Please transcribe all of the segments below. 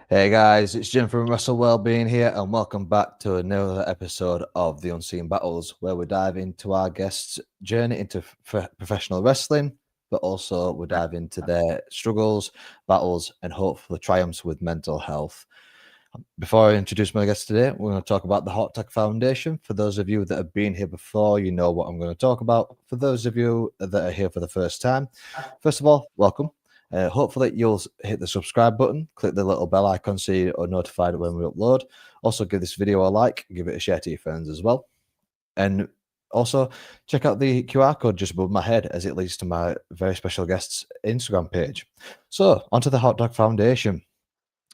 Hey guys, it's Jim from Wrestle Wellbeing here, and welcome back to another episode of The Unseen Battles, where we dive into our guests' journey into professional wrestling, but also we dive into their struggles, battles, and hopefully triumphs with mental health. Before I introduce my guest today, we're going to talk about the Hot Tag Foundation. For those of you that have been here before, you know what I'm going to talk about. For those of you that are here for the first time, first of all, welcome. Hopefully, you'll hit the subscribe button, click the little bell icon so you're notified when we upload. Also, give this video a like, give it a share to your friends as well. And also, check out the QR code just above my head as it leads to my very special guest's Instagram page. So, onto the Hot Tag Foundation.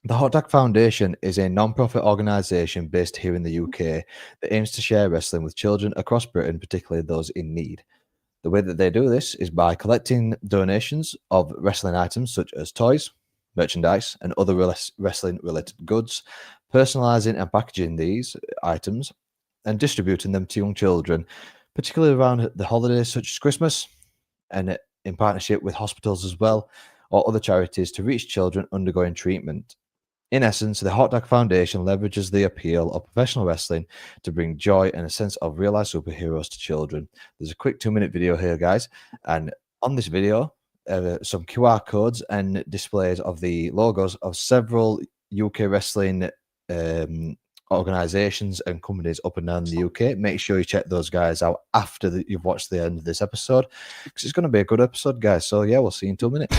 The Hot Tag Foundation is a non-profit organisation based here in the UK that aims to share wrestling with children across Britain, particularly those in need. The way that they do this is by collecting donations of wrestling items such as toys, merchandise, and other wrestling-related goods, personalising and packaging these items, and distributing them to young children, particularly around the holidays such as Christmas, and in partnership with hospitals as well, or other charities to reach children undergoing treatment. In essence, the Hot Tag Foundation leverages the appeal of professional wrestling to bring joy and a sense of real-life superheroes to children. There's a quick 2-minute video here, guys, and on this video, some QR codes and displays of the logos of several UK wrestling organizations and companies up and down the UK. Make sure you check those guys out after you've watched the end of this episode, because it's going to be a good episode, guys. So yeah, we'll see you in 2 minutes.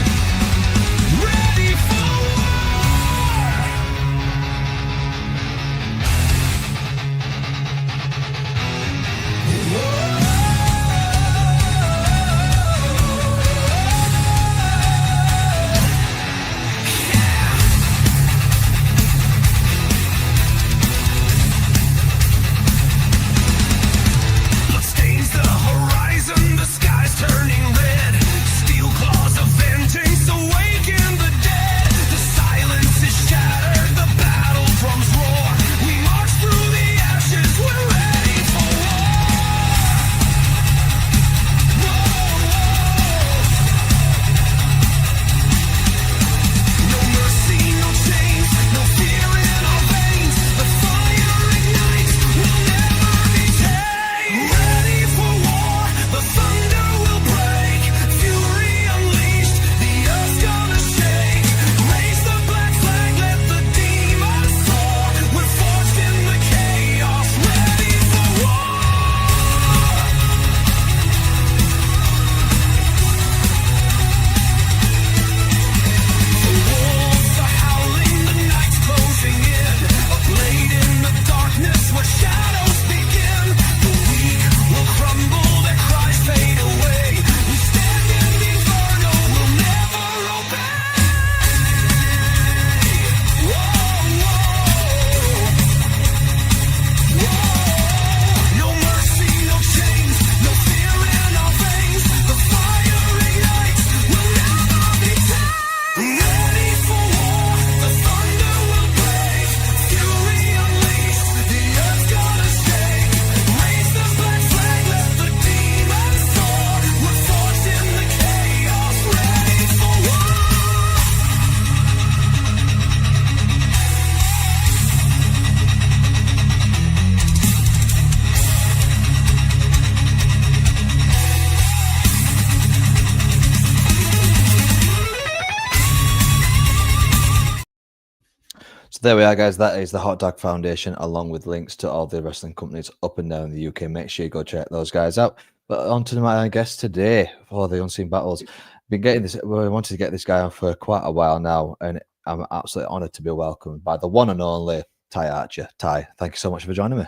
There we are, guys. That is the Hot Tag Foundation, along with links to all the wrestling companies up and down the UK. Make sure you go check those guys out. But on to my guest today for the Unseen Battles. Been getting this. We wanted to get this guy on for quite a while now, and I'm absolutely honoured to be welcomed by the one and only Tye Archer. Tye, thank you so much for joining me.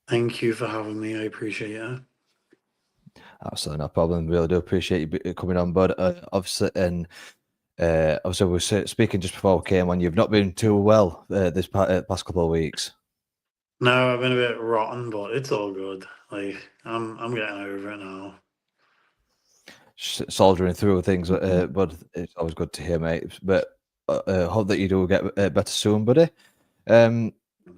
Thank you for having me. I appreciate it. Absolutely no problem. Really do appreciate you coming on, bud. Obviously, we were speaking just before we came on. You've not been too well this past couple of weeks. No, I've been a bit rotten, but it's all good. Like I'm getting over it now. Soldiering through things, but it's always good to hear, mate. But hope that you do get better soon, buddy.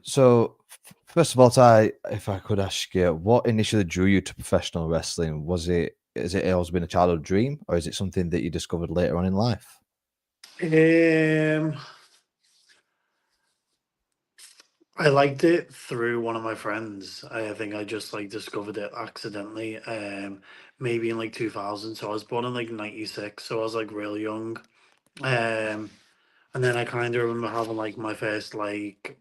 So first of all, Tye, if I could ask you, what initially drew you to professional wrestling? Has it always been a childhood dream, or is it something that you discovered later on in life? I liked it through one of my friends. I think I just like discovered it accidentally. Maybe in like 2000. So I was born in like 96. So I was like real young. Um, and then I kind of remember having like my first like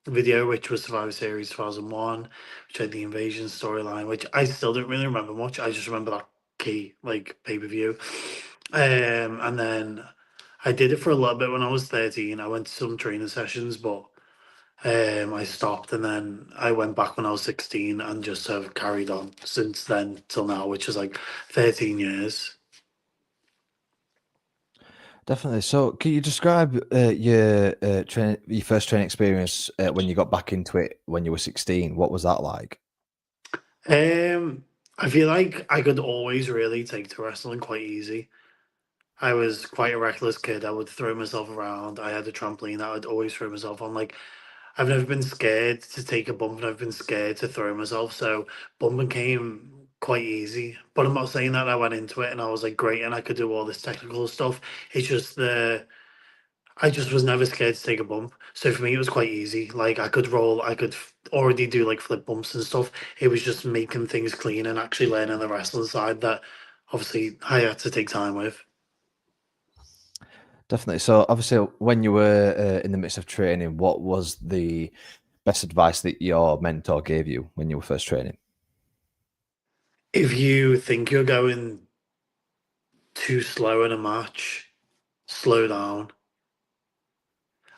video, which was Survivor Series 2001, which had the invasion storyline, which I still don't really remember much. I just remember that key like pay per view. And then I did it for a little bit when I was 13. I went to some training sessions, but I stopped and then I went back when I was 16 and just have carried on since then till now, which is like 13 years. Definitely. So, can you describe your first training experience when you got back into it when you were 16? What was that like? Um, I feel like I could always really take to wrestling quite easy. I was quite a reckless kid. I would throw myself around. I had a trampoline that I would always throw myself on. Like, I've never been scared to take a bump and I've been scared to throw myself. So bumping came quite easy. But I'm not saying that I went into it and I was like great and I could do all this technical stuff. It's just I just was never scared to take a bump. So for me, it was quite easy. Like I could roll, I could already do like flip bumps and stuff. It was just making things clean and actually learning the wrestling side that obviously I had to take time with. Definitely. So, obviously, when you were in the midst of training, what was the best advice that your mentor gave you when you were first training? If you think you're going too slow in a match, slow down.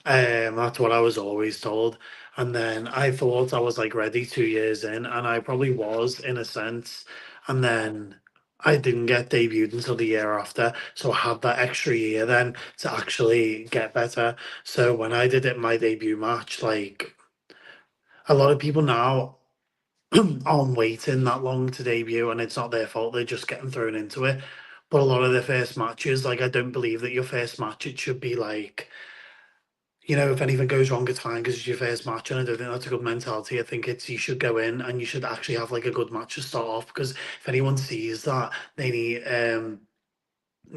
That's what I was always told. And then I thought I was like ready 2 years in, and I probably was in a sense. And then I didn't get debuted until the year after. So I had that extra year then to actually get better. So when I did it, my debut match, like a lot of people now aren't waiting that long to debut, and it's not their fault. They're just getting thrown into it. But a lot of their first matches, like I don't believe that your first match, it should be like if anything goes wrong, it's fine because it's your first match, and I don't think that's a good mentality. I think it's you should go in and you should actually have like a good match to start off because if anyone sees that, they need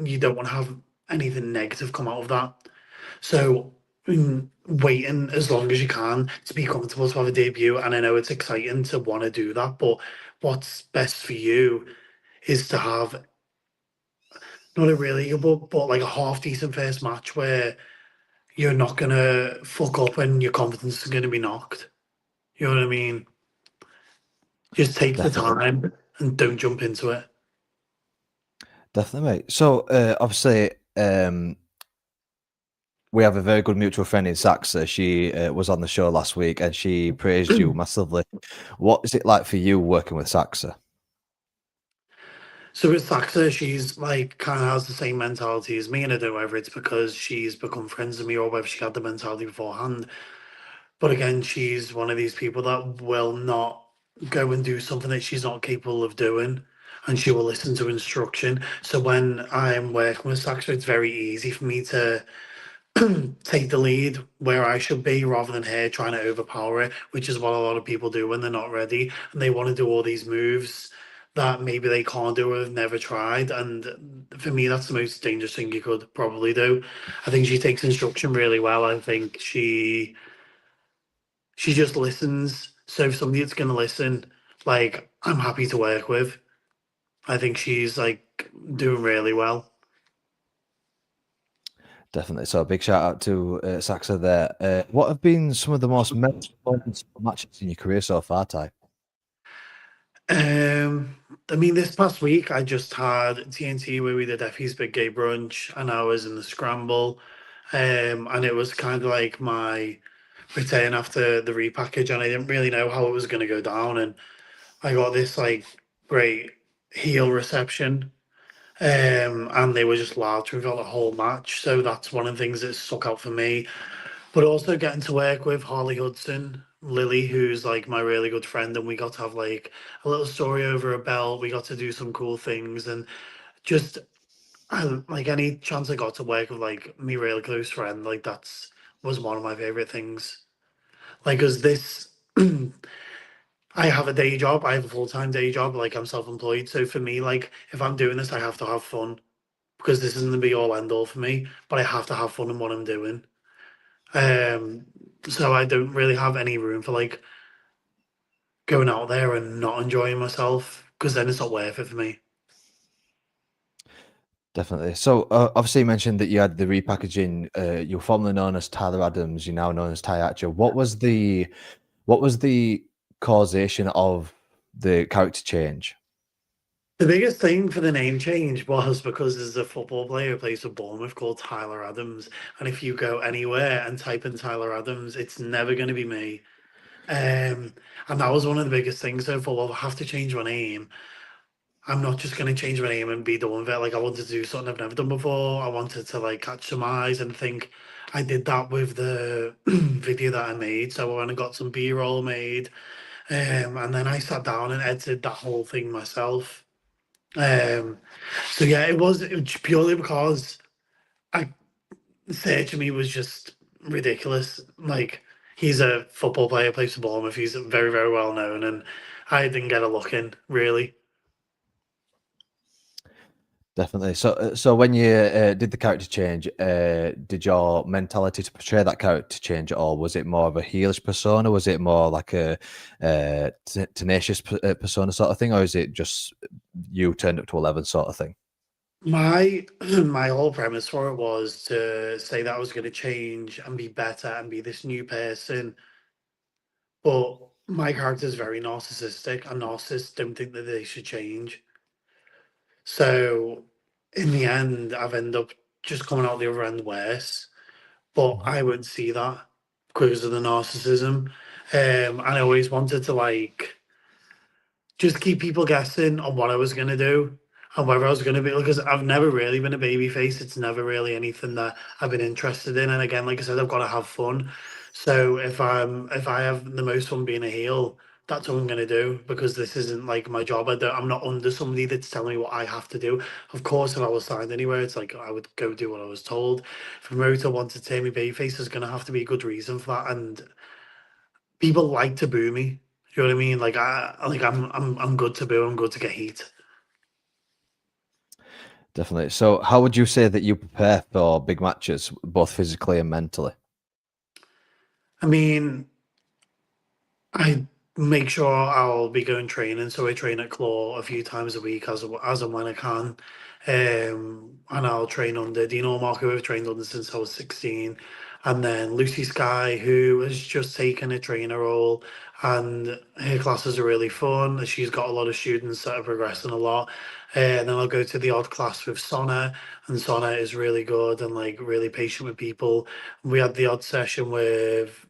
you don't want to have anything negative come out of that. So waiting as long as you can to be comfortable to have a debut, and I know it's exciting to want to do that, but what's best for you is to have not a really good, but like a half decent first match where you're not gonna fuck up and your confidence is gonna be knocked. You know what I mean? Just take the Definitely. time and don't jump into it. Definitely, mate. So, obviously, we have a very good mutual friend in Saxa. She was on the show last week and she praised you massively. What is it like for you working with Saxa? So with Saxa, she's like kind of has the same mentality as me, and I don't know whether it's because she's become friends with me or whether she had the mentality beforehand. But again, she's one of these people that will not go and do something that she's not capable of doing, and she will listen to instruction. So when I'm working with Saxa, it's very easy for me to take the lead where I should be rather than her trying to overpower it, which is what a lot of people do when they're not ready and they want to do all these moves that maybe they can't do or have never tried. And for me, that's the most dangerous thing you could probably do. I think she takes instruction really well. I think she just listens. So if somebody that's gonna listen, like I'm happy to work with. I think she's like doing really well. Definitely. So, a big shout out to Saxa there. What have been some of the most memorable moments or matches in your career so far, Ty? Um, I mean, this past week I just had TNT where we did Effie's Big Gay Brunch, and I was in the Scramble, and it was kind of like my return after the repackage, and I didn't really know how it was going to go down, and I got this like great heel reception, and they were just loud throughout the whole match, so that's one of the things that stuck out for me. But also getting to work with Harley Hudson, Lily, who's like my really good friend, and we got to have like a little story over a belt. We got to do some cool things, and just like any chance I got to work with like me really close friend, like that's was one of my favorite things. Like, cause this, I have a day job. I have a full-time day job. Like I'm self-employed, so for me, like if I'm doing this, I have to have fun because this isn't the be all end all for me. But I have to have fun in what I'm doing. Um, so I don't really have any room for like going out there and not enjoying myself because then it's not worth it for me. Definitely. So, obviously, you mentioned that you had the repackaging. You were formerly known as Tyler Adams. You're now known as Tye Archer. What was the causation of the character change? The biggest thing for the name change was because there's a football player who plays for Bournemouth called Tyler Adams, and if you go anywhere and type in Tyler Adams, it's never going to be me. And that was one of the biggest things. So I thought, well, I have to change my name. I'm not just going to change my name and be done with it. Like I wanted to do something I've never done before. I wanted to like catch some eyes and think I did that with the video that I made. So I went and got some B-roll made, and then I sat down and edited that whole thing myself. Um, so yeah, it was purely because I Search me was just ridiculous. Like he's a football player, plays for Bournemouth. He's very, very well known, and I didn't get a look in really. Definitely. So when you did the character change, did your mentality to portray that character change, or was it more of a heelish persona? Was it more like a tenacious persona sort of thing, or is it just you turned up to 11 sort of thing? My my whole premise for it was to say that I was going to change and be better and be this new person, but my character is very narcissistic, and narcissists don't think that they should change. So in the end, I've ended up just coming out the other end worse. But Mhm. I would see that because of the narcissism. And I always wanted to like just keep people guessing on what I was gonna do and whether I was gonna be because I've never really been a baby face. It's never really anything that I've been interested in. And again, like I said, I've got to have fun. So if I have the most fun being a heel, that's what I'm gonna do because this isn't like my job. I'm not under somebody that's telling me what I have to do. Of course, if I was signed anywhere, it's like I would go do what I was told. If a promoter wanted to turn me babyface, there's gonna have to be a good reason for that. And people like to boo me. You know what I mean? I'm good to boo. I'm good to get heat. Definitely. So how would you say that you prepare for big matches, both physically and mentally? I mean, I make sure I'll be going training, so I train at Claw a few times a week as and when I can. And I'll train under Dean Allmark, who I've trained under since I was 16. And then Lucy Sky, who has just taken a trainer role, and her classes are really fun. She's got a lot of students that are progressing a lot. And then I'll go to the odd class with Sonna, and Sonna is really good and like really patient with people. We had the odd session with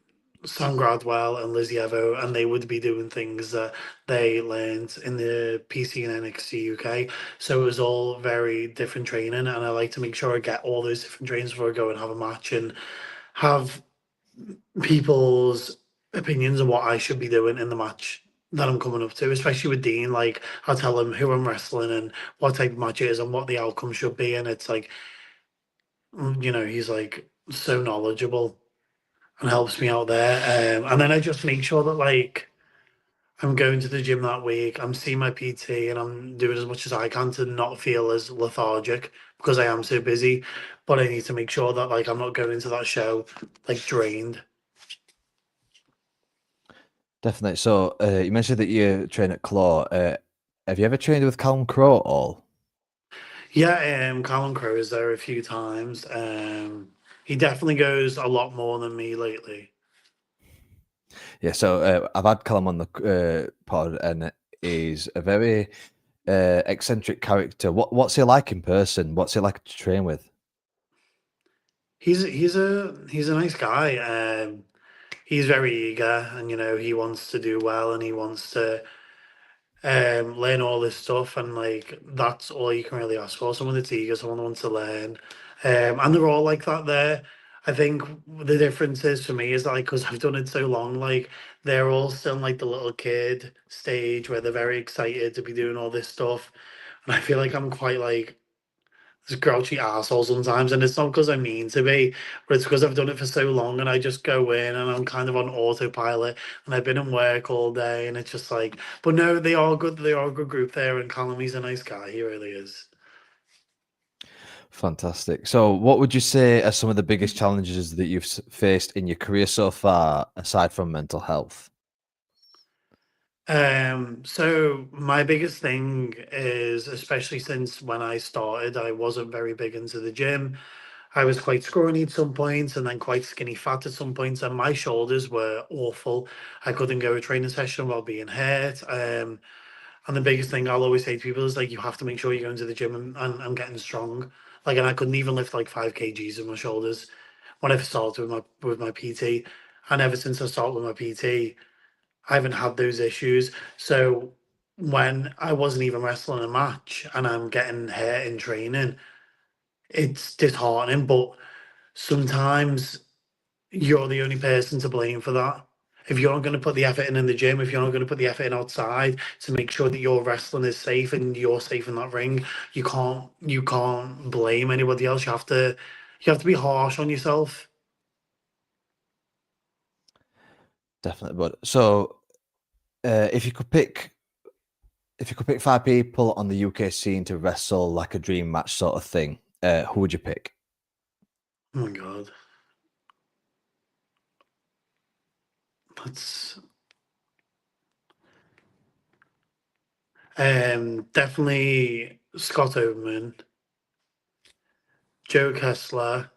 Sam Gradwell and Lizzie Evo, and they would be doing things that they learned in the PC and NXT UK. So it was all very different training, and I like to make sure I get all those different trainings before I go and have a match and have people's opinions on what I should be doing in the match that I'm coming up to, especially with Dean. Like I'll tell him who I'm wrestling and what type of match it is and what the outcome should be, and it's like he's like so knowledgeable and helps me out there. And then I just make sure that like I'm going to the gym that week, I'm seeing my PT, and I'm doing as much as I can to not feel as lethargic because I am so busy. But I need to make sure that like I'm not going into that show like drained. Definitely. So you mentioned that you train at Claw. Have you ever trained with Callum Crowe at all? Yeah, Colin Crowe is there a few times. He definitely goes a lot more than me lately. Yeah. So I've had Callum on the pod, and he's a very eccentric character. What's he like in person? What's he like to train with? He's a nice guy. He's very eager, and he wants to do well, and he wants to learn all this stuff, and like that's all you can really ask for. Someone that's eager, someone that wants to learn, and they're all like that there. I think the difference is for me is like because I've done it so long, like they're all still in, like the little kid stage where they're very excited to be doing all this stuff, and I feel like I'm quite like this grouchy asshole sometimes, and it's not because I mean to be, but it's because I've done it for so long, and I just go in and I'm kind of on autopilot, and I've been in work all day, and it's just like, but no, they are good. They are a good group there, and Callum, he's a nice guy. He really is. Fantastic. So, what would you say are some of the biggest challenges that you've faced in your career so far, aside from mental health? So my biggest thing is, especially since when I started, I wasn't very big into the gym. I was quite scrawny at some points and then quite skinny fat at some points, and my shoulders were awful. I couldn't go a training session while being hurt. And the biggest thing I'll always say to people is like, you have to make sure you're going to the gym and getting strong. Like, and I couldn't even lift like 5 kgs with my shoulders when I first started with my PT. And ever since I started with my PT, I haven't had those issues. So when I wasn't even wrestling a match and I'm getting hurt in training, it's disheartening. But sometimes you're the only person to blame for that. If you're not going to put the effort in the gym, if you're not going to put the effort in outside to make sure that your wrestling is safe and you're safe in that ring, you can't blame anybody else. You have to be harsh on yourself. Definitely. But so, if you could pick, five people on the UK scene to wrestle like a dream match sort of thing, who would you pick? Oh my god, that's definitely Scott Oman, Joe Kessler.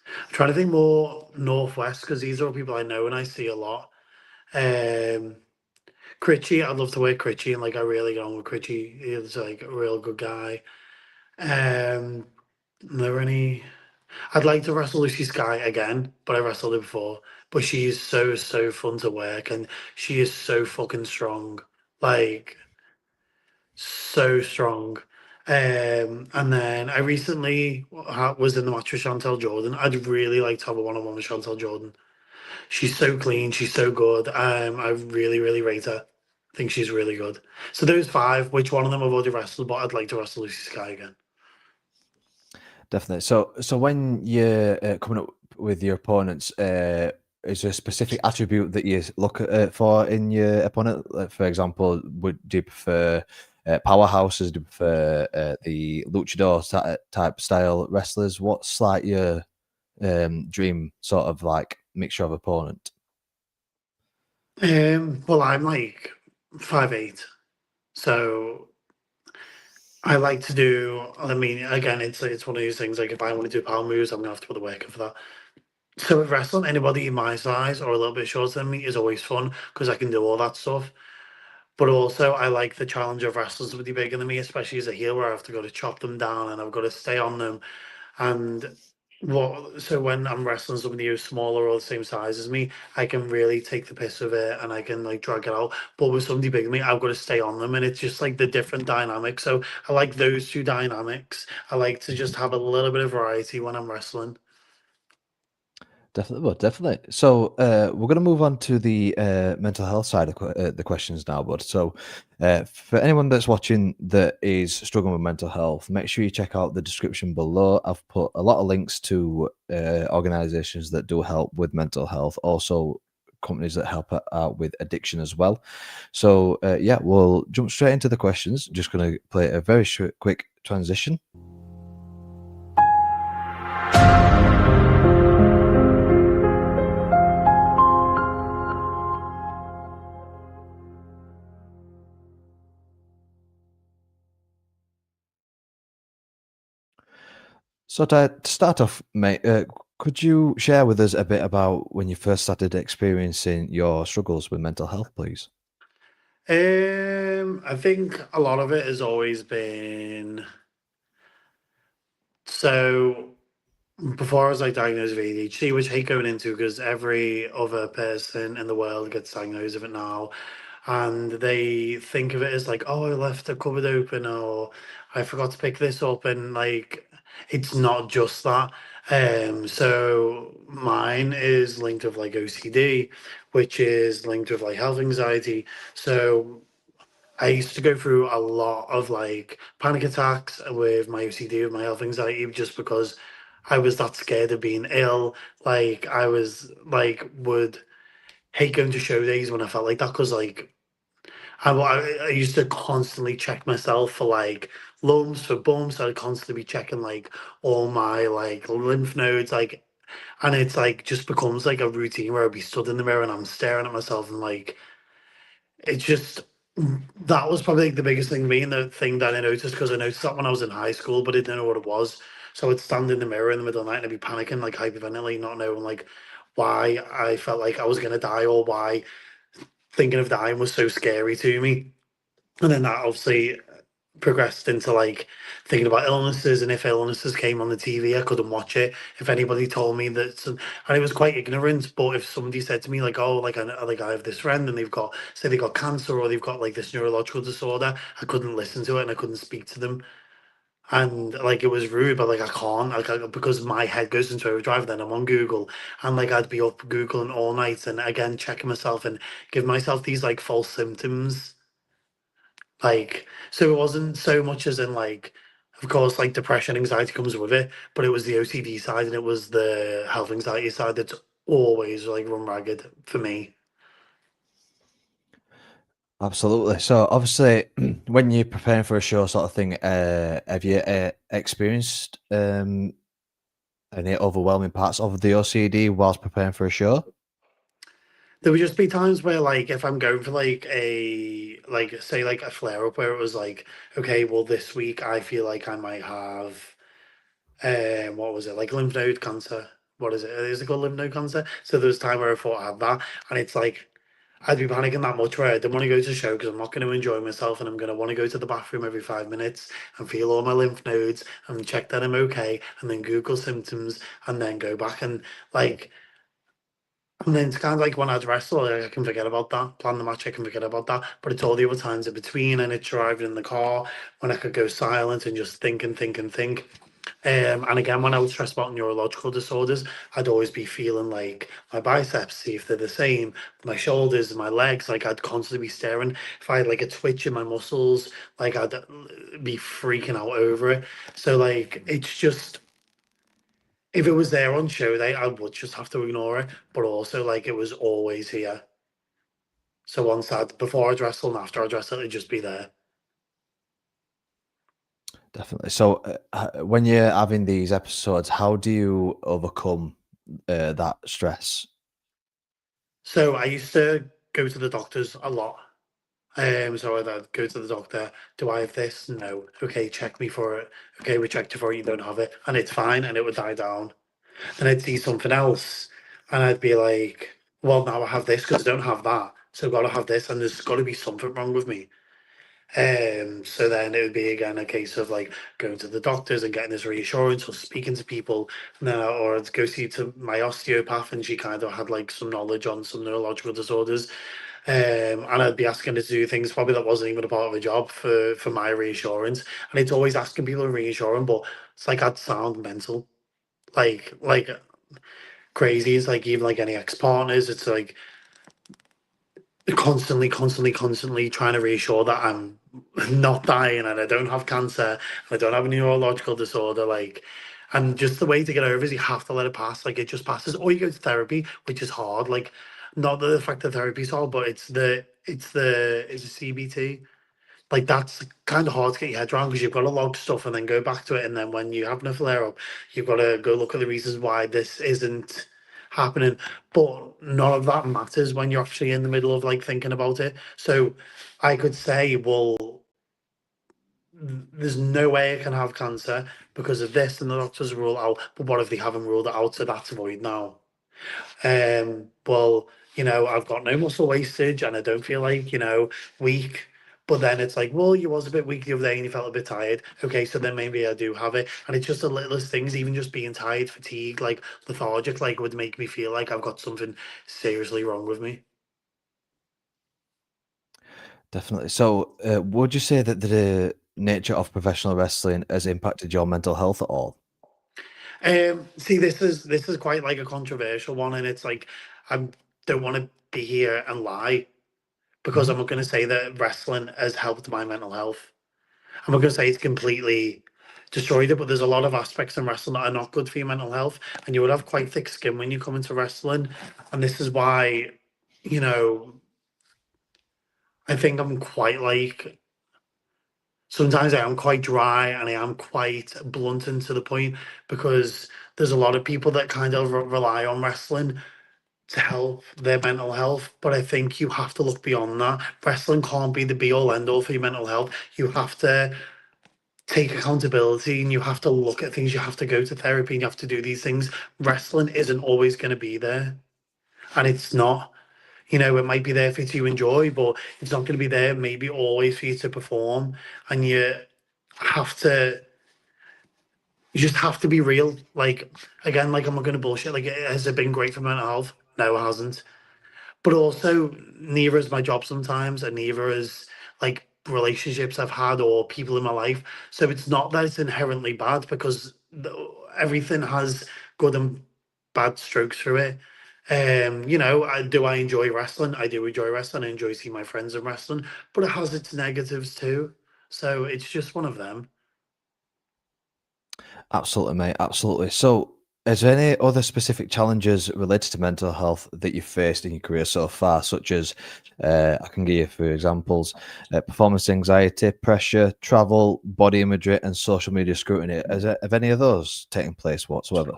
I'm trying to think more Northwest because these are all people I know and I see a lot. Um, Critchy, I'd love to work Critchy, and like I really get on with Critchy. He's like a real good guy. Are there any? I'd like to wrestle Lucy Sky again, but I wrestled her before. But she is so fun to work, and she is so fucking strong, like so strong. And then I recently was in the match with Chantel Jordan. I'd really like to have a one-on-one with Chantel Jordan. She's so clean. She's so good. I really rate her. I think she's really good. So those five, which one of them I've already wrestled, but I'd like to wrestle Lucy Sky again. Definitely. So when you're coming up with your opponents, is there a specific attribute that you look for in your opponent? Like, for example, do you prefer powerhouses? Do you prefer the luchador type style wrestlers? What's like your dream sort of like mixture of opponent? Well, I'm like 5'8", so I like to do. I mean, again, it's one of these things. Like if I want to do power moves, I'm gonna have to put the work in for that. So with wrestling, anybody my size or a little bit shorter than me is always fun because I can do all that stuff. But also, I like the challenge of wrestlers to be bigger than me, especially as a heel, where I have to go to chop them down and I've got to stay on them. And so when I'm wrestling somebody who's smaller or the same size as me, I can really take the piss of it and I can like drag it out. But with somebody bigger than me, I've got to stay on them, and it's just like the different dynamics. So I like those two dynamics. I like to just have a little bit of variety when I'm wrestling. Definitely, well, definitely. So we're going to move on to the mental health side of the questions now, bud. So for anyone that's watching that is struggling with mental health, make sure you check out the description below. I've put a lot of links to organizations that do help with mental health, also companies that help out with addiction as well. So yeah, we'll jump straight into the questions. Just going to play a very short, quick transition. So to start off, mate, could you share with us a bit about when you first started experiencing your struggles with mental health, please? I think a lot of it has always been so. Before I was like diagnosed with ADHD, which I hate going into because every other person in the world gets diagnosed with it now, and they think of it as like, oh, I left a cupboard open, or I forgot to pick this up, and like, it's not just that. So mine is linked with like OCD, which is linked with like health anxiety. So I used to go through a lot of like panic attacks with my OCD, with my health anxiety, just because I was that scared of being ill. Like I was like would hate going to show days when I felt like that because like I used to constantly check myself for like lumps, for bumps. I'd constantly be checking like all my like lymph nodes, like, and it's like just becomes like a routine where I'd be stood in the mirror and I'm staring at myself and like it's just that was probably like the biggest thing to me and the thing that I noticed because I noticed that when I was in high school, but I didn't know what it was. So I'd stand in the mirror in the middle of the night and I'd be panicking, like hyperventilating, not knowing like why I felt like I was gonna die or why thinking of dying was so scary to me. And then that obviously progressed into like thinking about illnesses, and if illnesses came on the TV, I couldn't watch it. If anybody told me that, and it was quite ignorant, but if somebody said to me like, "Oh, like I have this friend and they've got say they got cancer or they've got like this neurological disorder," I couldn't listen to it and I couldn't speak to them. And like it was rude, but like I can't, like because my head goes into overdrive. Then I'm on Google, and like I'd be up googling all night, and again checking myself and give myself these like false symptoms, like, so it wasn't so much as in like, of course, like depression, anxiety comes with it, but it was the OCD side and it was the health anxiety side that's always like run ragged for me. Absolutely. So obviously, when you're preparing for a show, sort of thing, have you experienced any overwhelming parts of the OCD whilst preparing for a show? There would just be times where like if I'm going for like like say like a flare up where it was like, okay, well this week I feel like I might have what was it, like lymph node cancer. What is it? Is it called lymph node cancer? So there was time where I thought I had that, and it's like I'd be panicking that much where I didn't want to go to the show because I'm not going to enjoy myself and I'm going to want to go to the bathroom every 5 minutes and feel all my lymph nodes and check that I'm okay and then Google symptoms and then go back and like, and then it's kind of like when I'd wrestle, like, I can forget about that. Plan the match, I can forget about that. But it's all the other times in between, and it's driving in the car when I could go silent and just think and think and think. And again, when I was stressed about neurological disorders, I'd always be feeling like my biceps, see if they're the same, my shoulders, my legs, like I'd constantly be staring. If I had like a twitch in my muscles, like I'd be freaking out over it. So like it's just if it was there on show day, I would just have to ignore it. But also like it was always here. So once I'd before I'd wrestle and after I'd wrestle, it'd just be there. Definitely. So when you're having these episodes, how do you overcome that stress? So I used to go to the doctors a lot. So I'd go to the doctor. Do I have this? No. Okay, check me for it. Okay, we checked you for it. You don't have it, and it's fine, and it would die down. Then I'd see something else, and I'd be like, "Well, now I have this because I don't have that. So I've got to have this, and there's got to be something wrong with me." So then it would be again a case of like going to the doctors and getting this reassurance or speaking to people, or I'd go see to my osteopath, and she kind of had like some knowledge on some neurological disorders. And I'd be asking her to do things probably that wasn't even a part of a job for my reassurance. And it's always asking people to reassure them, but it's like I'd sound mental, like crazy. It's like even like any ex partners, it's like constantly trying to reassure that I'm not dying and I don't have cancer and I don't have a neurological disorder. Like, and just the way to get over is you have to let it pass. Like, it just passes, or you go to therapy, which is hard. Like, not that the fact that therapy's hard, but it's a CBT. Like that's kind of hard to get your head around because you've got to log stuff and then go back to it. And then when you have a flare up, you've got to go look at the reasons why this isn't happening. But none of that matters when you're actually in the middle of like thinking about it. So I could say, well, there's no way I can have cancer because of this, and the doctors rule out. But what if they haven't ruled it out? So that's void now. Well, I've got no muscle wastage and I don't feel like, weak. But then it's like, well, you was a bit weak the other day and you felt a bit tired. Okay, so then maybe I do have it. And it's just the littlest things, even just being tired, fatigued, like lethargic, like would make me feel like I've got something seriously wrong with me. Definitely. So, would you say that the nature of professional wrestling has impacted your mental health at all? See, this is quite like a controversial one, and it's like I don't want to be here and lie because Mhm. I'm not going to say that wrestling has helped my mental health. I'm not going to say it's completely destroyed it, but there's a lot of aspects in wrestling that are not good for your mental health, and you would have quite thick skin when you come into wrestling, and this is why, you know, I think I'm quite like sometimes I am quite dry and I am quite blunt and to the point because there's a lot of people that kind of rely on wrestling to help their mental health. But I think you have to look beyond that. Wrestling can't be the be all end all for your mental health. You have to take accountability and you have to look at things. You have to go to therapy and you have to do these things. Wrestling isn't always going to be there. And it's not. It might be there for you to enjoy, but it's not going to be there maybe always for you to perform. And have to, you just have to be real. Like, again, like I'm not going to bullshit. Like, has it been great for mental health? No, it hasn't. But also, neither is my job sometimes, and neither is like relationships I've had or people in my life. So it's not that it's inherently bad because everything has good and bad strokes through it. Do I enjoy wrestling? I do enjoy wrestling. I enjoy seeing my friends in wrestling, but it has its negatives too. So it's just one of them. Absolutely, mate. Absolutely. So, is there any other specific challenges related to mental health that you've faced in your career so far, such as I can give you a few examples: performance anxiety, pressure, travel, body imagery, and social media scrutiny? Have any of those taken place whatsoever?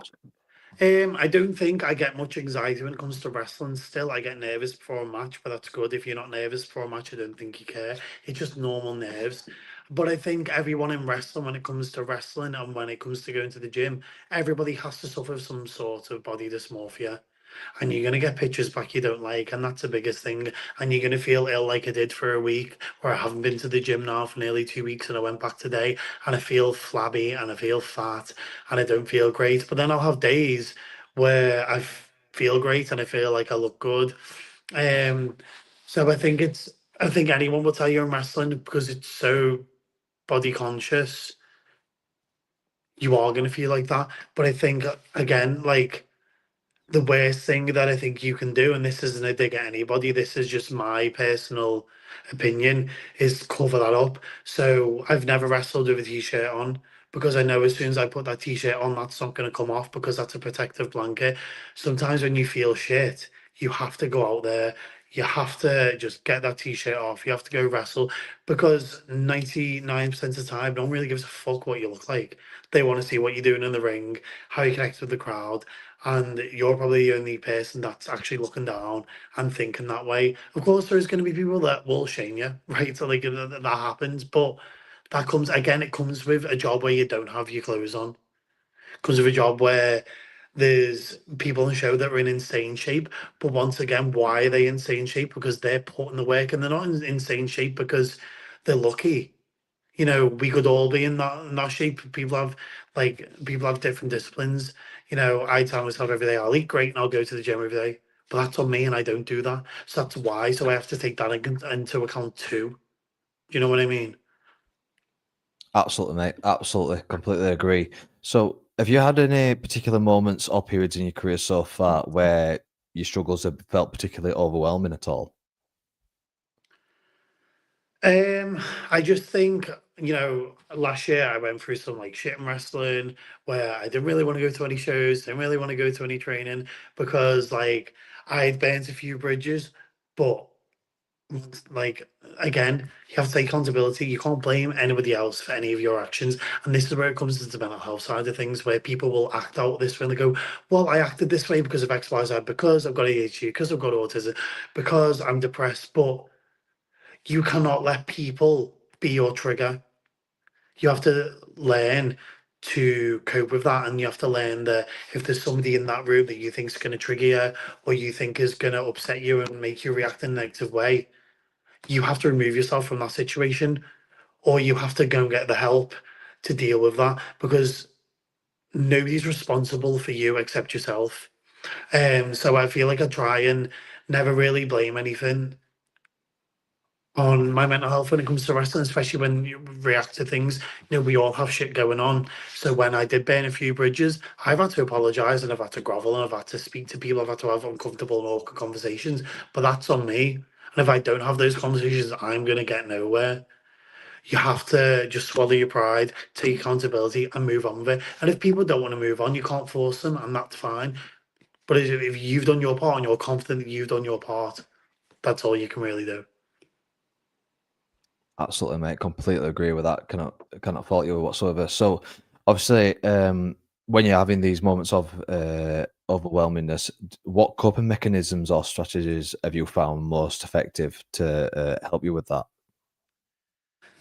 I don't think I get much anxiety when it comes to wrestling still. I get nervous before a match, but that's good. If you're not nervous before a match, I don't think you care. It's just normal nerves. But I think everyone in wrestling, when it comes to wrestling and when it comes to going to the gym, everybody has to suffer some sort of body dysmorphia. And you're going to get pictures back you don't like, and that's the biggest thing. And you're going to feel ill like I did for a week, where I haven't been to the gym now for nearly 2 weeks, and I went back today, and I feel flabby and I feel fat, and I don't feel great. But then I'll have days where feel great and I feel like I look good. Um, so I think anyone will tell you in wrestling because it's so body conscious, you are going to feel like that. But I think again, like the worst thing that I think you can do, and this isn't a dig at anybody, this is just my personal opinion, is cover that up. So I've never wrestled with a t-shirt on because I know as soon as I put that t-shirt on, that's not going to come off because that's a protective blanket. Sometimes when you feel shit, you have to go out there. You have to just get that t-shirt off. You have to go wrestle because 99% of the time, no one really gives a fuck what you look like. They want to see what you're doing in the ring, how you connect with the crowd, and you're probably the only person that's actually looking down and thinking that way. Of course, there's going to be people that will shame you, right? So like that happens, but that comes again. It comes with a job where you don't have your clothes on. It comes with a job where there's people on the show that are in insane shape. But once again, why are they in insane shape? Because they're putting the work, and they're not in insane shape because they're lucky. We could all be in that shape. People have different disciplines. I tell myself every day I'll eat great and I'll go to the gym every day. But that's on me and I don't do that. So that's why. So I have to take that into account too. Do you know what I mean? Absolutely, mate. Absolutely. Completely agree. So, have you had any particular moments or periods in your career so far where your struggles have felt particularly overwhelming at all? I just think, last year I went through some like shit in wrestling where I didn't really want to go to any shows, didn't really want to go to any training because like I'd burnt a few bridges, but like again, you have to take accountability. You can't blame anybody else for any of your actions. And this is where it comes into the mental health side of things, where people will act out this way and they go, well, I acted this way because of X, Y, Z, because I've got ADHD, because I've got autism, because I'm depressed. But you cannot let people be your trigger. You have to learn to cope with that, and you have to learn that if there's somebody in that room that you think is going to trigger you or you think is going to upset you and make you react in a negative way, you have to remove yourself from that situation, or you have to go and get the help to deal with that because nobody's responsible for you except yourself. So I feel like I try and never really blame anything on my mental health when it comes to wrestling, especially when you react to things. We all have shit going on. So when I did burn a few bridges, I've had to apologize and I've had to grovel and I've had to speak to people. I've had to have uncomfortable and awkward conversations, but that's on me. And if I don't have those conversations, I'm going to get nowhere. You have to just swallow your pride, take accountability, and move on with it. And if people don't want to move on, you can't force them, and that's fine. But if you've done your part and you're confident that you've done your part, that's all you can really do. Absolutely, mate. Completely agree with that. Cannot fault you whatsoever. So, obviously, when you're having these moments of overwhelmingness, what coping mechanisms or strategies have you found most effective to help you with that?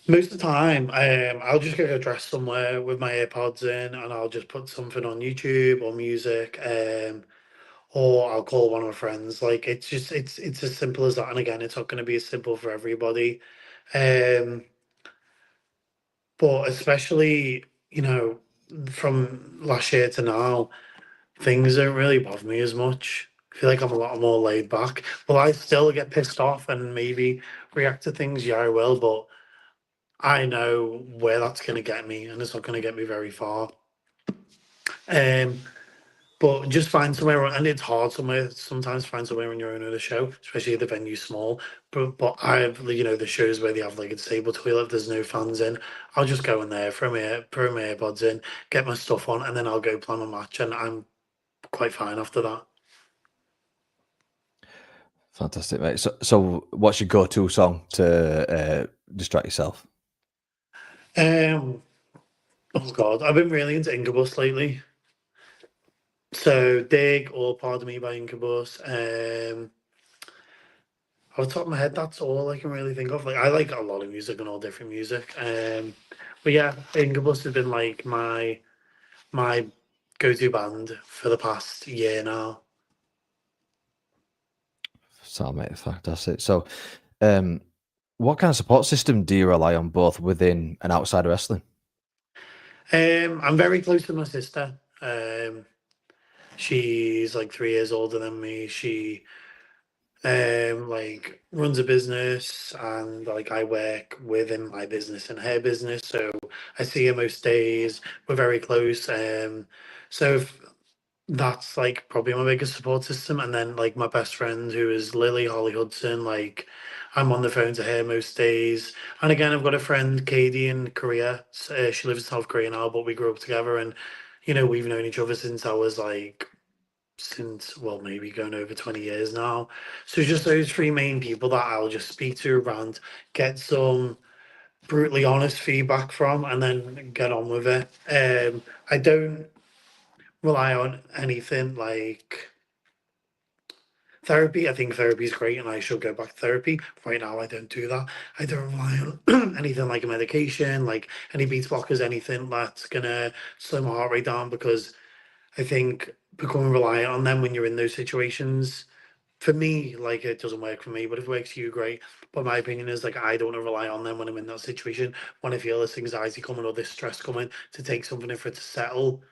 Most of the time, I'll just go dress somewhere with my AirPods in, and I'll just put something on YouTube or music, or I'll call one of my friends. Like it's just it's as simple as that. And again, it's not going to be as simple for everybody, um, but especially from last year to now, things don't really bother me as much. I feel like I'm a lot more laid back. Will I still get pissed off and maybe react to things? Yeah, I will, but I know where that's going to get me, and it's not going to get me very far. Um, but just find somewhere, and it's hard somewhere sometimes find somewhere on your own at a show, especially if the venue's small. But I've the shows where they have like a disabled toilet, if there's no fans in, I'll just go in there, throw my AirPods in, get my stuff on, and then I'll go plan a match, and I'm quite fine after that. Fantastic, mate. So what's your go-to song to distract yourself? Um, oh God, I've been really into Incubus lately. So Dig or Pardon Me by Incubus. Off the top of my head, that's all I can really think of. Like I like a lot of music and all different music. But yeah, Incubus has been like my go-to band for the past year now. So, mate, fantastic. So, um, what kind of support system do you rely on both within and outside of wrestling? I'm very close to my sister. She's like 3 years older than me. She like runs a business, and like I work within my business and her business, so I see her most days. We're very close. So if that's like probably my biggest support system. And then like my best friend, who is Lily Holly Hudson, like I'm on the phone to her most days. And again, I've got a friend, Katie, in Korea. She lives in South Korea now, but we grew up together, and we've known each other since I was like since, well, maybe going over 20 years now. So just those three main people that I'll just speak to around, get some brutally honest feedback from, and then get on with it. I don't rely on anything like therapy. I think therapy is great and I should go back to therapy. Right now, I don't do that. I don't rely on anything like a medication, like any beta blockers, anything that's gonna slow my heart rate down, because I think becoming reliant on them when you're in those situations, for me, like it doesn't work for me. But if it works for you, great. But my opinion is like I don't want to rely on them when I'm in that situation. When I feel this anxiety coming or this stress coming, to take something in for it to settle.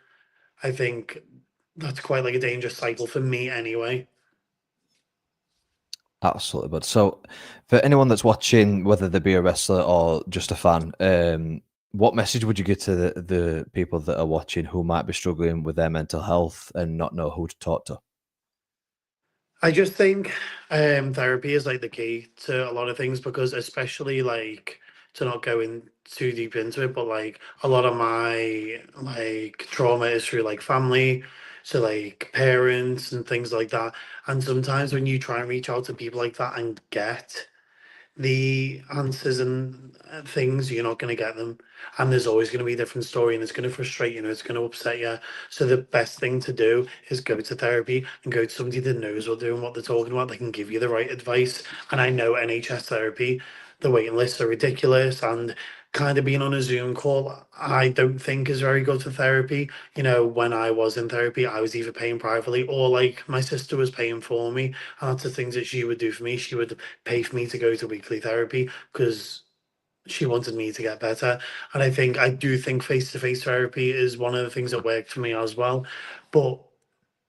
I think that's quite like a dangerous cycle for me anyway. Absolutely, bud. So, for anyone that's watching, whether they be a wrestler or just a fan, what message would you give to the people that are watching who might be struggling with their mental health and not know who to talk to? I just think therapy is like the key to a lot of things, because especially like, to not go in too deep into it, but like a lot of my like trauma is through like family, so like parents and things like that. And sometimes when you try and reach out to people like that and get the answers and things, you're not going to get them. And there's always going to be a different story, and it's going to frustrate you, and it's going to upset you. So the best thing to do is go to therapy and go to somebody that knows what doing what they're talking about. They can give you the right advice. And I know NHS therapy, the waiting lists are ridiculous, and kind of being on a Zoom call, I don't think is very good for therapy. When I was in therapy, I was either paying privately or like my sister was paying for me. And that's the things that she would do for me. She would pay for me to go to weekly therapy because she wanted me to get better. And I do think face to face therapy is one of the things that worked for me as well. But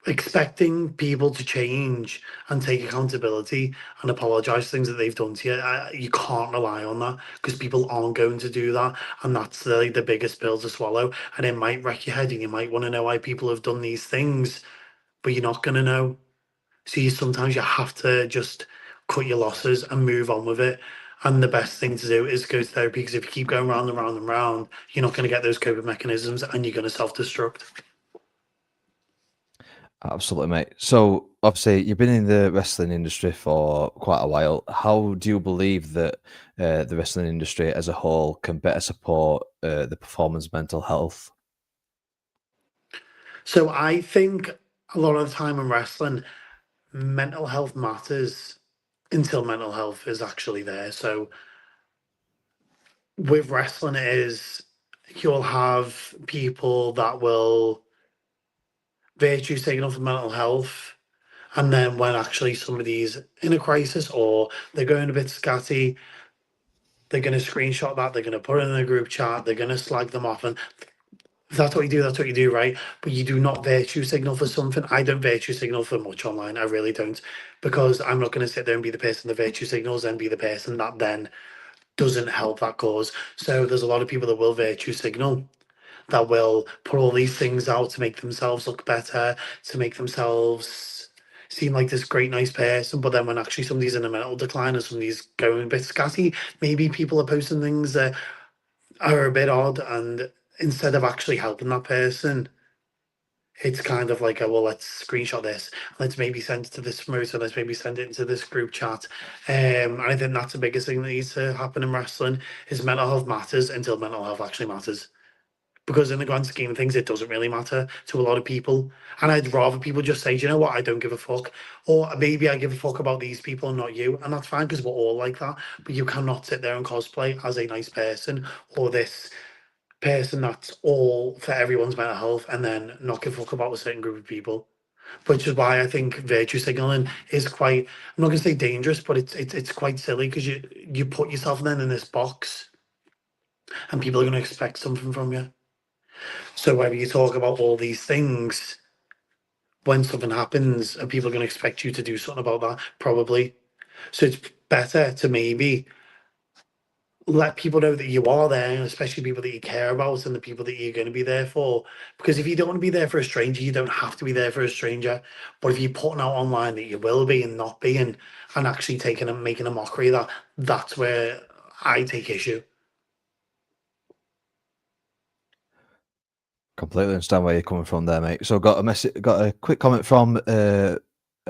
expecting people to change and take accountability and apologize for things that they've done to you, you can't rely on that, because people aren't going to do that. And that's like the biggest pill to swallow. And it might wreck your head, and you might want to know why people have done these things, but you're not going to know. So sometimes you have to just cut your losses and move on with it. And the best thing to do is go to therapy, because if you keep going round and round and round, you're not going to get those coping mechanisms, and you're going to self destruct. Absolutely, mate. So, obviously, you've been in the wrestling industry for quite a while. How do you believe that the wrestling industry as a whole can better support the performance mental health? So I think a lot of the time in wrestling, mental health matters until mental health is actually there. So with wrestling, it is you'll have people that will virtue signal for mental health. And then when actually somebody's in a crisis or they're going a bit scatty, they're going to screenshot that, they're going to put it in a group chat, they're going to slag them off. And if that's what you do, that's what you do, right? But you do not virtue signal for something. I don't virtue signal for much online. I really don't. Because I'm not going to sit there and be the person that virtue signals and be the person that then doesn't help that cause. So there's a lot of people that will virtue signal, that will put all these things out to make themselves look better, to make themselves seem like this great, nice person. But then when actually somebody's in a mental decline or somebody's going a bit scatty, maybe people are posting things that are a bit odd. And instead of actually helping that person, it's kind of like, oh, well, let's screenshot this. Let's maybe send it to this promoter. Let's maybe send it into this group chat. And I think that's the biggest thing that needs to happen in wrestling is mental health matters until mental health actually matters. Because in the grand scheme of things, it doesn't really matter to a lot of people. And I'd rather people just say, "Do you know what, I don't give a fuck." Or maybe I give a fuck about these people and not you. And that's fine because we're all like that. But you cannot sit there and cosplay as a nice person or this person that's all for everyone's mental health and then not give a fuck about a certain group of people. Which is why I think virtue signaling is quite, I'm not gonna say dangerous, but it's quite silly because you put yourself then in this box and people are gonna expect something from you. So whether you talk about all these things, when something happens, are people going to expect you to do something about that? Probably. So it's better to maybe let people know that you are there, and especially people that you care about and the people that you're going to be there for. Because if you don't want to be there for a stranger, you don't have to be there for a stranger. But if you're putting out online that you will be and not be, and actually taking and making a mockery of that, that's where I take issue. Completely understand where you're coming from there, mate. So got a quick comment from a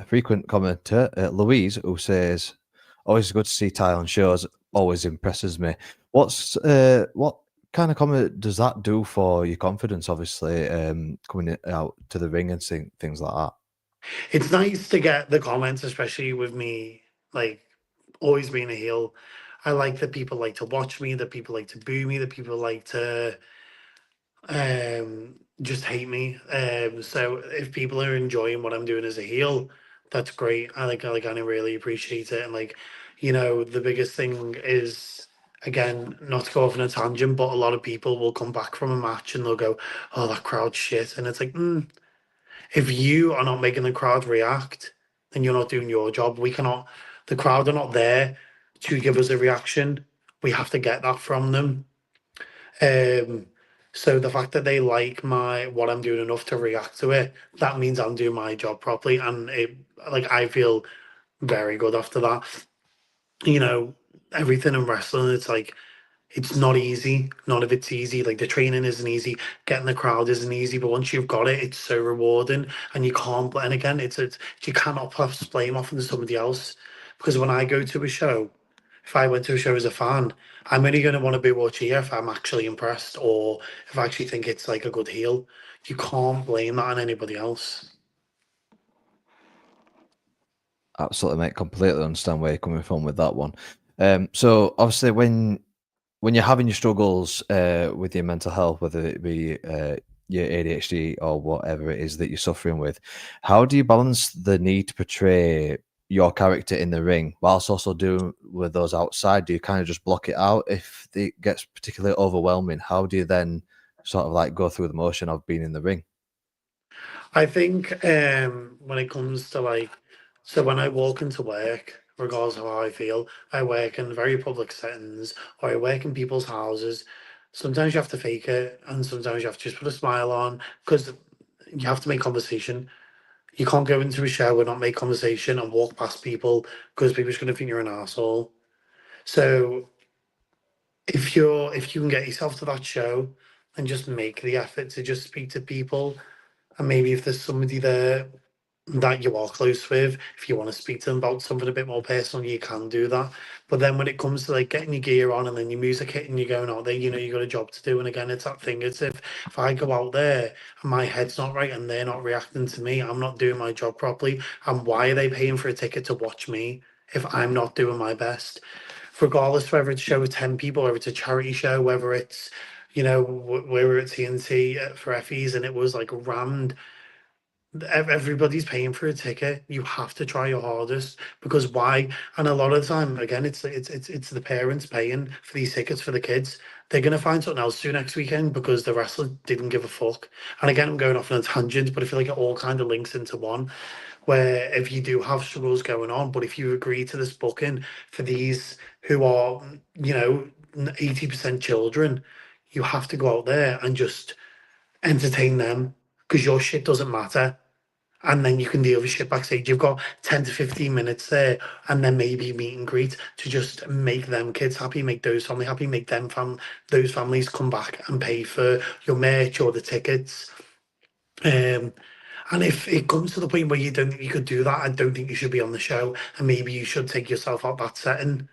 frequent commenter, Louise, who says, "Always good to see Ty on shows. Always impresses me." What kind of comment does that do for your confidence? Obviously, coming out to the ring and seeing things like that. It's nice to get the comments, especially with me, like always being a heel. I like that people like to watch me, that people like to boo me, that people like to just hate me. So if people are enjoying what I'm doing as a heel, that's great. I really appreciate it. And like, the biggest thing is again, not to go off on a tangent, but a lot of people will come back from a match and they'll go, "Oh, that crowd's shit," and it's like, if you are not making the crowd react, then you're not doing your job. We cannot, the crowd are not there to give us a reaction. We have to get that from them. Um, so the fact that they like my what I'm doing enough to react to it, that means I'm doing my job properly, and I feel very good after that. You know, everything in wrestling, it's like it's not easy. None of it's easy. Like the training isn't easy. Getting the crowd isn't easy. But once you've got it, it's so rewarding. And you can't. And again, it's you cannot pass blame off into somebody else. Because when I go to a show, if I went to a show as a fan, I'm only going to want to boo or cheer if I'm actually impressed or if I actually think it's like a good heel. You can't blame that on anybody else. Absolutely, mate. Completely understand where you're coming from with that one. So obviously, when you're having your struggles with your mental health, whether it be your ADHD or whatever it is that you're suffering with, how do you balance the need to portray your character in the ring whilst also doing with those outside? Do you kind of just block it out if it gets particularly overwhelming? How do you then sort of like go through the motion of being in the ring? I think when it comes to so when I walk into work, regardless of how I feel, I work in very public settings or I work in people's houses. Sometimes you have to fake it, and sometimes you have to just put a smile on because you have to make conversation. You can't go into a show and not make conversation and walk past people because people are just going to think you're an asshole. So if you can get yourself to that show and just make the effort to just speak to people, and maybe if there's somebody there that you are close with. If you want to speak to them about something a bit more personal, you can do that. But then when it comes to like getting your gear on and then your music hitting, you're going out there, you know, you got a job to do. And again, it's that thing. It's if I go out there and my head's not right and they're not reacting to me, I'm not doing my job properly. And why are they paying for a ticket to watch me if I'm not doing my best? Regardless whether it's a show with 10 people, whether it's a charity show, whether it's, you know, we were at TNT for Effie's and it was like rammed. Everybody's paying for a ticket. You have to try your hardest because why? And a lot of the time, again, it's the parents paying for these tickets for the kids. They're gonna find something else to do next weekend because the wrestler didn't give a fuck. And again, I'm going off on a tangent, but I feel like it all kind of links into one. Where if you do have struggles going on, but if you agree to this booking for these who are, you know, 80% children, you have to go out there and just entertain them because your shit doesn't matter and then you can deal with shit backstage. You've got 10 to 15 minutes there, and then maybe meet and greet to just make them kids happy, make those family happy, make those families come back and pay for your merch or the tickets. Um, and if it comes to the point where you don't think you could do that, I don't think you should be on the show, and maybe you should take yourself out that setting.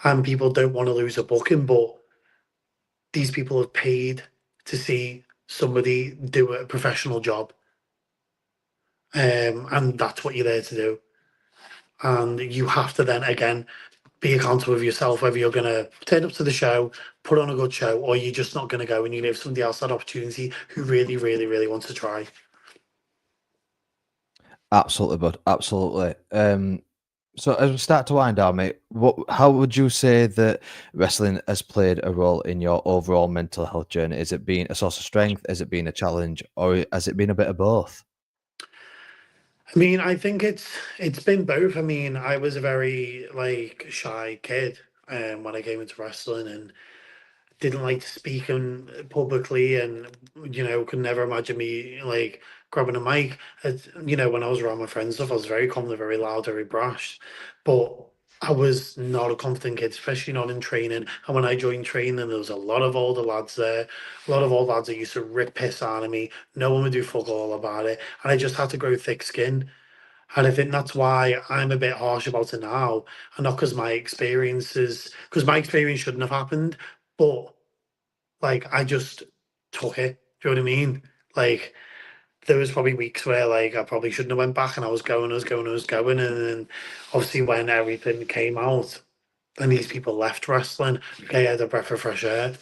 And people don't want to lose a booking, but these people have paid to see somebody do a professional job, and that's what you're there to do. And you have to then again be accountable with yourself whether you're going to turn up to the show, put on a good show, or you're just not going to go and you give somebody else that opportunity who really, really, really wants to try. Absolutely, bud. Absolutely. So as we start to wind down, mate, how would you say that wrestling has played a role in your overall mental health journey? Is it been a source of strength? Has it been a challenge, or has it been a bit of both? I mean, I think it's been both. I mean, I was a very like shy kid when I came into wrestling and didn't like to speak publicly and you know could never imagine me like grabbing a mic. You know, when I was around my friends and stuff, I was very confident, very loud, very brash, but I was not a confident kid, especially not in training. And when I joined training, there was a lot of older lads there, a lot of old lads that used to rip piss out of me. No one would do fuck all about it, and I just had to grow thick skin. And I think that's why I'm a bit harsh about it now, and not because my experience shouldn't have happened, but like I just took it. Do you know what I mean? Like there was probably weeks where like I probably shouldn't have went back and I was going and then obviously when everything came out and these people left wrestling, okay, I had a breath of fresh air.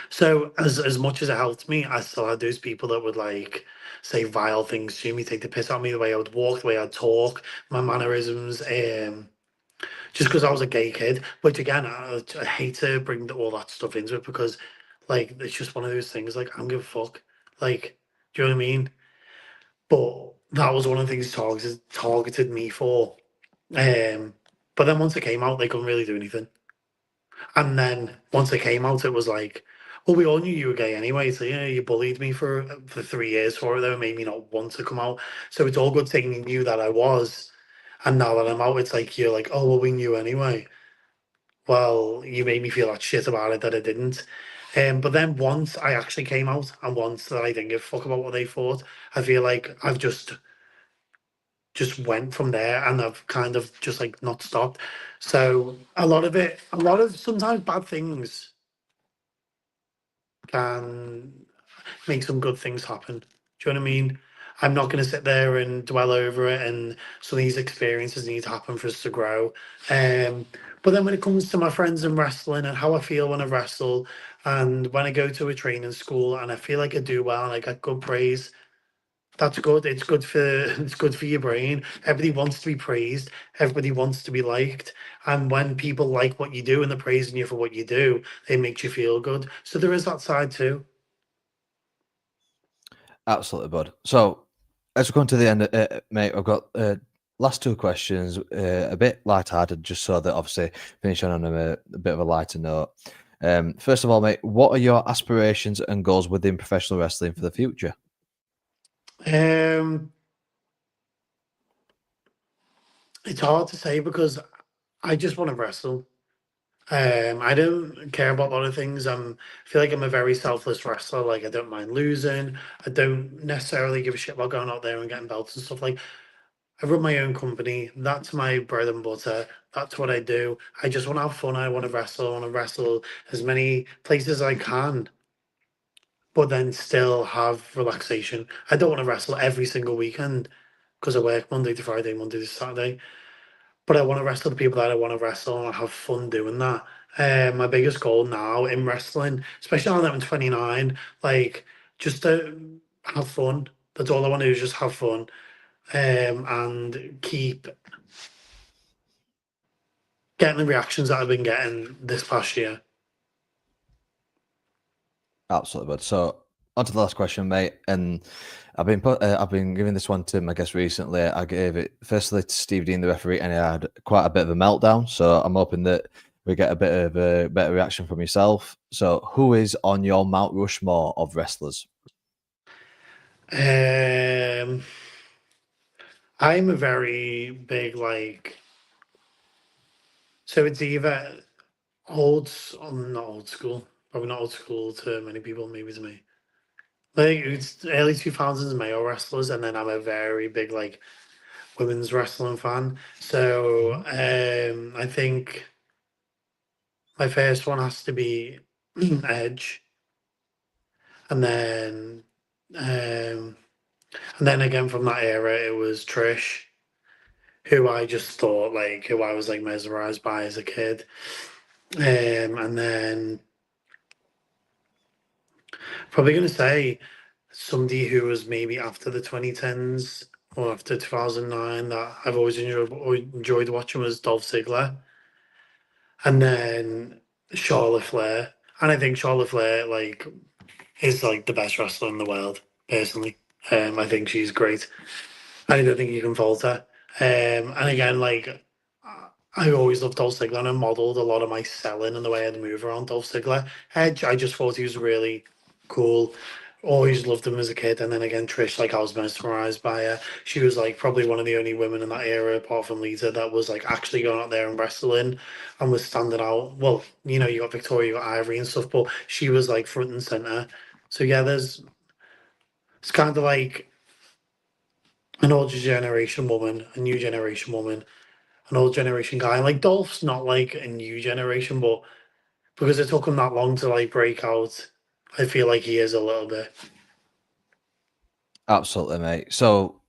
So as much as it helped me, I still had those people that would like say vile things to me, take the piss out of me, the way I would walk, the way I'd talk, my mannerisms, just because I was a gay kid. Which again, I hate to bring all that stuff into it because, like, it's just one of those things. Like, I don't give a fuck. Like, do you know what I mean? But that was one of the things targeted me for. Um, but then once it came out, they couldn't really do anything. And then once it came out, it was like, well, we all knew you were gay anyway. So yeah, you bullied me for 3 years for it. Though, made me not want to come out. So it's all good saying you knew that I was. And now that I'm out, it's like you're like, oh well, we knew anyway. Well, you made me feel that shit about it that I didn't. But then once I actually came out and once that I didn't give a fuck about what they thought, I feel like I've just went from there and I've kind of just like not stopped. So a lot of sometimes bad things can make some good things happen. Do you know what I mean? I'm not going to sit there and dwell over it, and some of these experiences need to happen for us to grow. Um, but then when it comes to my friends in wrestling and how I feel when I wrestle, and when I go to a training school and I feel like I do well and I get good praise, that's good. It's good for it's good for your brain. Everybody wants to be praised. Everybody wants to be liked. And when people like what you do and they're praising you for what you do, it makes you feel good. So there is that side too. Absolutely, bud. So as we come to the end, mate, I've got last two questions, a bit light-hearted, just so that obviously finishing on a bit of a lighter note. First of all, mate, what are your aspirations and goals within professional wrestling for the future? Um, it's hard to say because I just want to wrestle. I don't care about a lot of things. I feel like I'm a very selfless wrestler. Like I don't mind losing. I don't necessarily give a shit about going out there and getting belts and stuff. Like I run my own company. That's my bread and butter. That's what I do. I just want to have fun. I want to wrestle. I want to wrestle as many places as I can, but then still have relaxation. I don't want to wrestle every single weekend because I work Monday to Friday, Monday to Saturday. But I want to wrestle the people that I want to wrestle and I have fun doing that. My biggest goal now in wrestling, especially now that I'm 29, like just to have fun. That's all I want to do is just have fun, and keep getting the reactions that I've been getting this past year. Absolutely, bud. So on to the last question, mate. And I've been giving this one to my guest recently. I gave it firstly to Steve Dean, the referee, and he had quite a bit of a meltdown. So I'm hoping that we get a bit of a better reaction from yourself. So who is on your Mount Rushmore of wrestlers? Um, I'm a very big like, so it's either not old school, probably not old school to many people, maybe to me. Like it's early 2000s male wrestlers, and then I'm a very big like women's wrestling fan. So I think my first one has to be Edge, and um, again from that era it was Trish, who I just thought like who I was like mesmerized by as a kid. And then probably gonna say somebody who was maybe after the 2010s or after 2009 that I've always enjoyed watching was Dolph Ziggler, and then Charlotte Flair. And I think Charlotte Flair like is like the best wrestler in the world, personally. I think she's great. I don't think you can fault her. And again, like I always loved Dolph Ziggler, and I modelled a lot of my selling and the way I'd move around Dolph Ziggler. Edge, I just thought he was really cool. Always loved him as a kid, and then again Trish, like I was mesmerized by her. She was like probably one of the only women in that era, apart from Lita, that was like actually going out there and wrestling and was standing out. Well, you know, you got Victoria, you got Ivory and stuff, but she was like front and center. So yeah, it's kind of like an older generation woman, a new generation woman, an old generation guy. Like Dolph's not like a new generation, but because it took him that long to like break out, I feel like he is a little bit. Absolutely, mate. So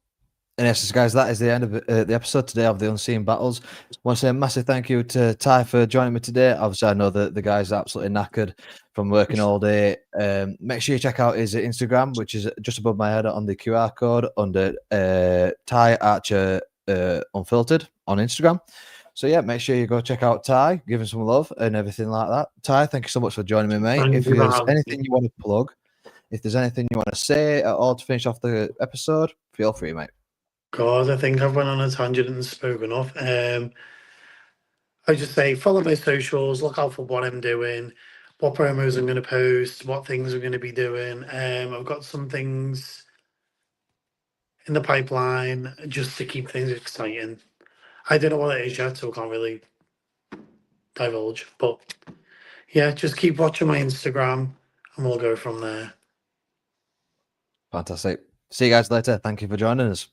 in essence, guys, that is the end of the episode today of the Unseen Battles. I want to say a massive thank you to Tye for joining me today. Obviously, I know that the guy's absolutely knackered from working all day. Make sure you check out his Instagram, which is just above my head on the QR code under Tye Archer Unfiltered on Instagram. So yeah, make sure you go check out Tye, give him some love and everything like that. Tye, thank you so much for joining me, mate. Thank If you for there's having anything me. you want to plug, if there's anything you want to say at all to finish off the episode, feel free, mate. God, I think I've went on a tangent and spoken off. I just say follow my socials, look out for what I'm doing, what promos I'm going to post, what things I'm going to be doing. I've got some things in the pipeline just to keep things exciting. I don't know what it is yet, so I can't really divulge. But yeah, just keep watching my Instagram and we'll go from there. Fantastic. See you guys later. Thank you for joining us.